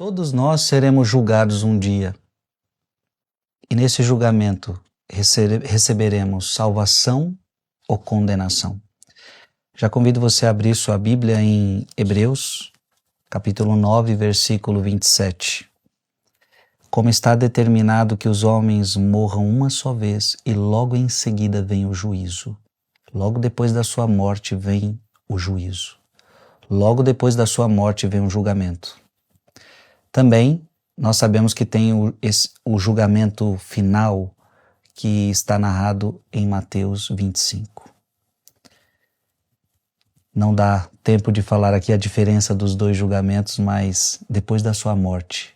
Todos nós seremos julgados um dia, e nesse julgamento receberemos salvação ou condenação. Já convido você a abrir sua Bíblia em Hebreus, capítulo 9, versículo 27. Como está determinado que os homens morram uma só vez e logo em seguida vem o juízo. Logo depois da sua morte vem o juízo. Logo depois da sua morte vem o julgamento. Também nós sabemos que tem o julgamento final que está narrado em Mateus 25. Não dá tempo de falar aqui a diferença dos dois julgamentos, mas depois da sua morte,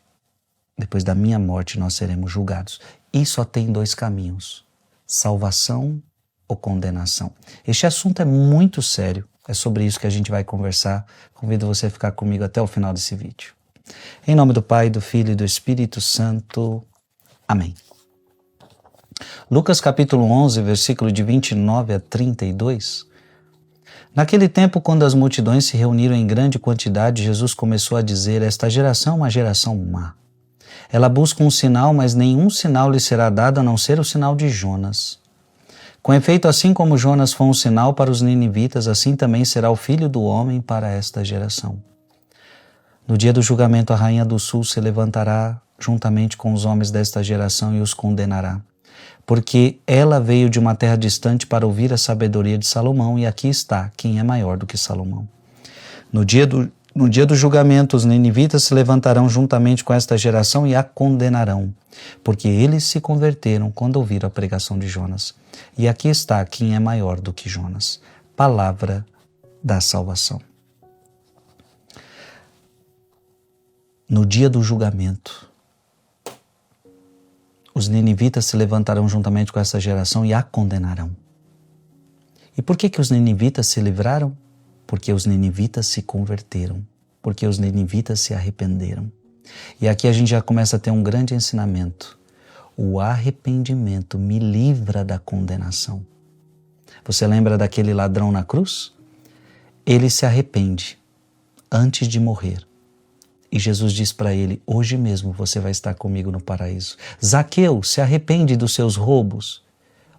depois da minha morte, nós seremos julgados. E só tem dois caminhos: salvação ou condenação. Este assunto é muito sério, é sobre isso que a gente vai conversar. Convido você a ficar comigo até o final desse vídeo. Em nome do Pai, do Filho e do Espírito Santo. Amém. Lucas capítulo 11, versículo de 29 a 32. Naquele tempo, quando as multidões se reuniram em grande quantidade, Jesus começou a dizer: esta geração é uma geração má. Ela busca um sinal, mas nenhum sinal lhe será dado a não ser o sinal de Jonas. Com efeito, assim como Jonas foi um sinal para os ninivitas, assim também será o Filho do Homem para esta geração. No dia do julgamento, a rainha do sul se levantará juntamente com os homens desta geração e os condenará, porque ela veio de uma terra distante para ouvir a sabedoria de Salomão, e aqui está quem é maior do que Salomão. No dia do julgamento, os ninivitas se levantarão juntamente com esta geração e a condenarão, porque eles se converteram quando ouviram a pregação de Jonas. E aqui está quem é maior do que Jonas. Palavra da salvação. No dia do julgamento, os ninivitas se levantarão juntamente com essa geração e a condenarão. E por que os ninivitas se livraram? Porque os ninivitas se converteram, porque os ninivitas se arrependeram. E aqui a gente já começa a ter um grande ensinamento. O arrependimento me livra da condenação. Você lembra daquele ladrão na cruz? Ele se arrepende antes de morrer. E Jesus diz para ele: hoje mesmo você vai estar comigo no paraíso. Zaqueu, se arrepende dos seus roubos.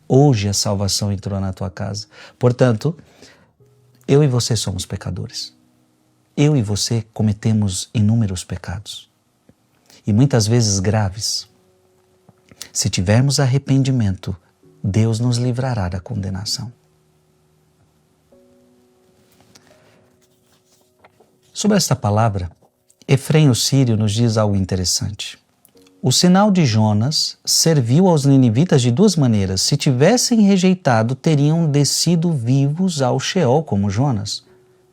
Hoje a salvação entrou na tua casa. Portanto, eu e você somos pecadores. Eu e você cometemos inúmeros pecados. E muitas vezes graves. Se tivermos arrependimento, Deus nos livrará da condenação. Sobre esta palavra, Efrém o Sírio nos diz algo interessante. O sinal de Jonas serviu aos ninivitas de duas maneiras. Se tivessem rejeitado, teriam descido vivos ao Sheol como Jonas,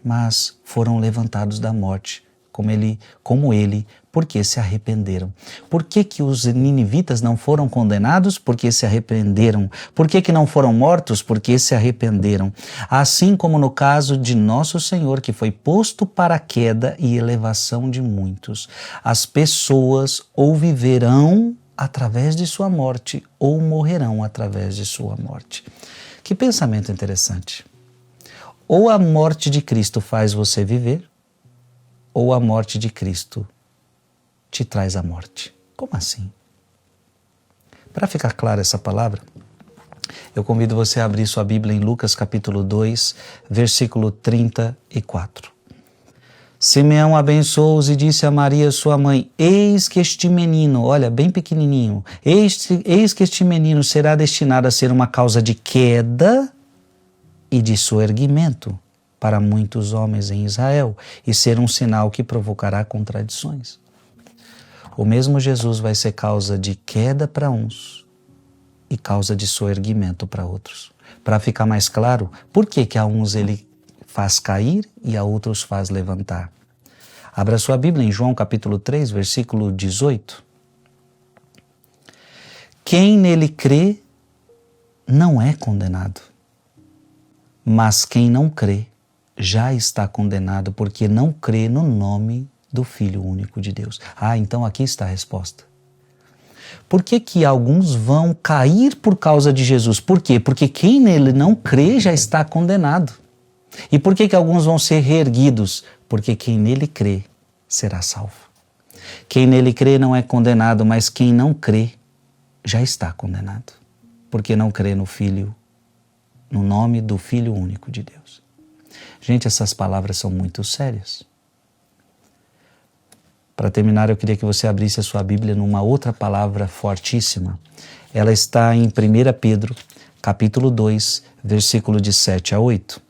mas foram levantados da morte, como ele, porque se arrependeram. Por que os ninivitas não foram condenados? Porque se arrependeram. Por que não foram mortos? Porque se arrependeram. Assim como no caso de nosso Senhor, que foi posto para a queda e elevação de muitos. As pessoas ou viverão através de sua morte, ou morrerão através de sua morte. Que pensamento interessante. Ou a morte de Cristo faz você viver, ou a morte de Cristo te traz a morte. Como assim? Para ficar clara essa palavra, eu convido você a abrir sua Bíblia em Lucas capítulo 2, versículo 34. Simeão abençoou-os e disse a Maria, sua mãe: eis que este menino, olha, bem pequenininho, eis que este menino será destinado a ser uma causa de queda e de soerguimento para muitos homens em Israel, e ser um sinal que provocará contradições. O mesmo Jesus vai ser causa de queda para uns e causa de soerguimento para outros. Para ficar mais claro, por que a uns ele faz cair e a outros faz levantar? Abra sua Bíblia em João capítulo 3, versículo 18. Quem nele crê não é condenado, mas quem não crê já está condenado, porque não crê no nome do Filho único de Deus. Então aqui está a resposta. Por que alguns vão cair por causa de Jesus? Por quê? Porque quem nele não crê já está condenado. E por que alguns vão ser reerguidos? Porque quem nele crê será salvo. Quem nele crê não é condenado, mas quem não crê já está condenado, porque não crê no Filho, no nome do Filho único de Deus. Gente, essas palavras são muito sérias. Para terminar, eu queria que você abrisse a sua Bíblia numa outra palavra fortíssima. Ela está em 1 Pedro, capítulo 2, versículo de 7 a 8.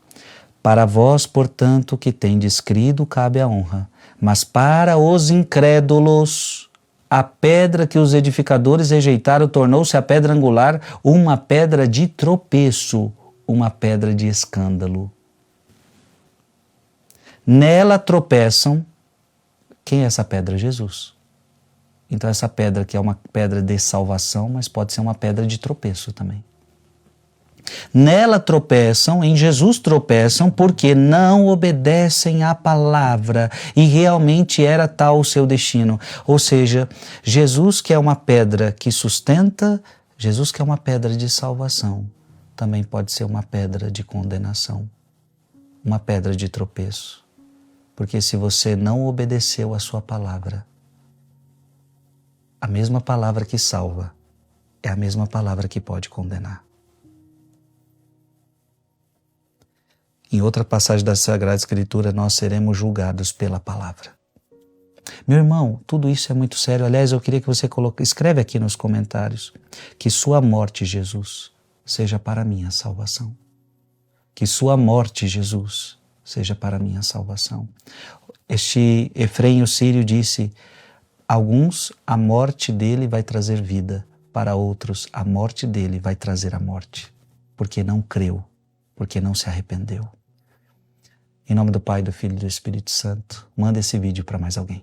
Para vós, portanto, que tendes crido, cabe a honra, mas para os incrédulos, a pedra que os edificadores rejeitaram tornou-se a pedra angular, uma pedra de tropeço, uma pedra de escândalo. Nela tropeçam. Quem é essa pedra? Jesus. Então essa pedra que é uma pedra de salvação, mas pode ser uma pedra de tropeço também. Nela tropeçam, em Jesus tropeçam, porque não obedecem à palavra, e realmente era tal o seu destino. Ou seja, Jesus, que é uma pedra que sustenta, Jesus, que é uma pedra de salvação, também pode ser uma pedra de condenação, uma pedra de tropeço. Porque se você não obedeceu à sua palavra, a mesma palavra que salva é a mesma palavra que pode condenar. Em outra passagem da Sagrada Escritura, nós seremos julgados pela palavra. Meu irmão, tudo isso é muito sério. Aliás, eu queria que você escreve aqui nos comentários que sua morte, Jesus, seja para a minha salvação. Que sua morte, Jesus, seja para a minha salvação. Este Efrém o Sírio disse: alguns, a morte dele vai trazer vida, para outros, a morte dele vai trazer a morte, porque não creu, porque não se arrependeu. Em nome do Pai, do Filho e do Espírito Santo, manda esse vídeo para mais alguém.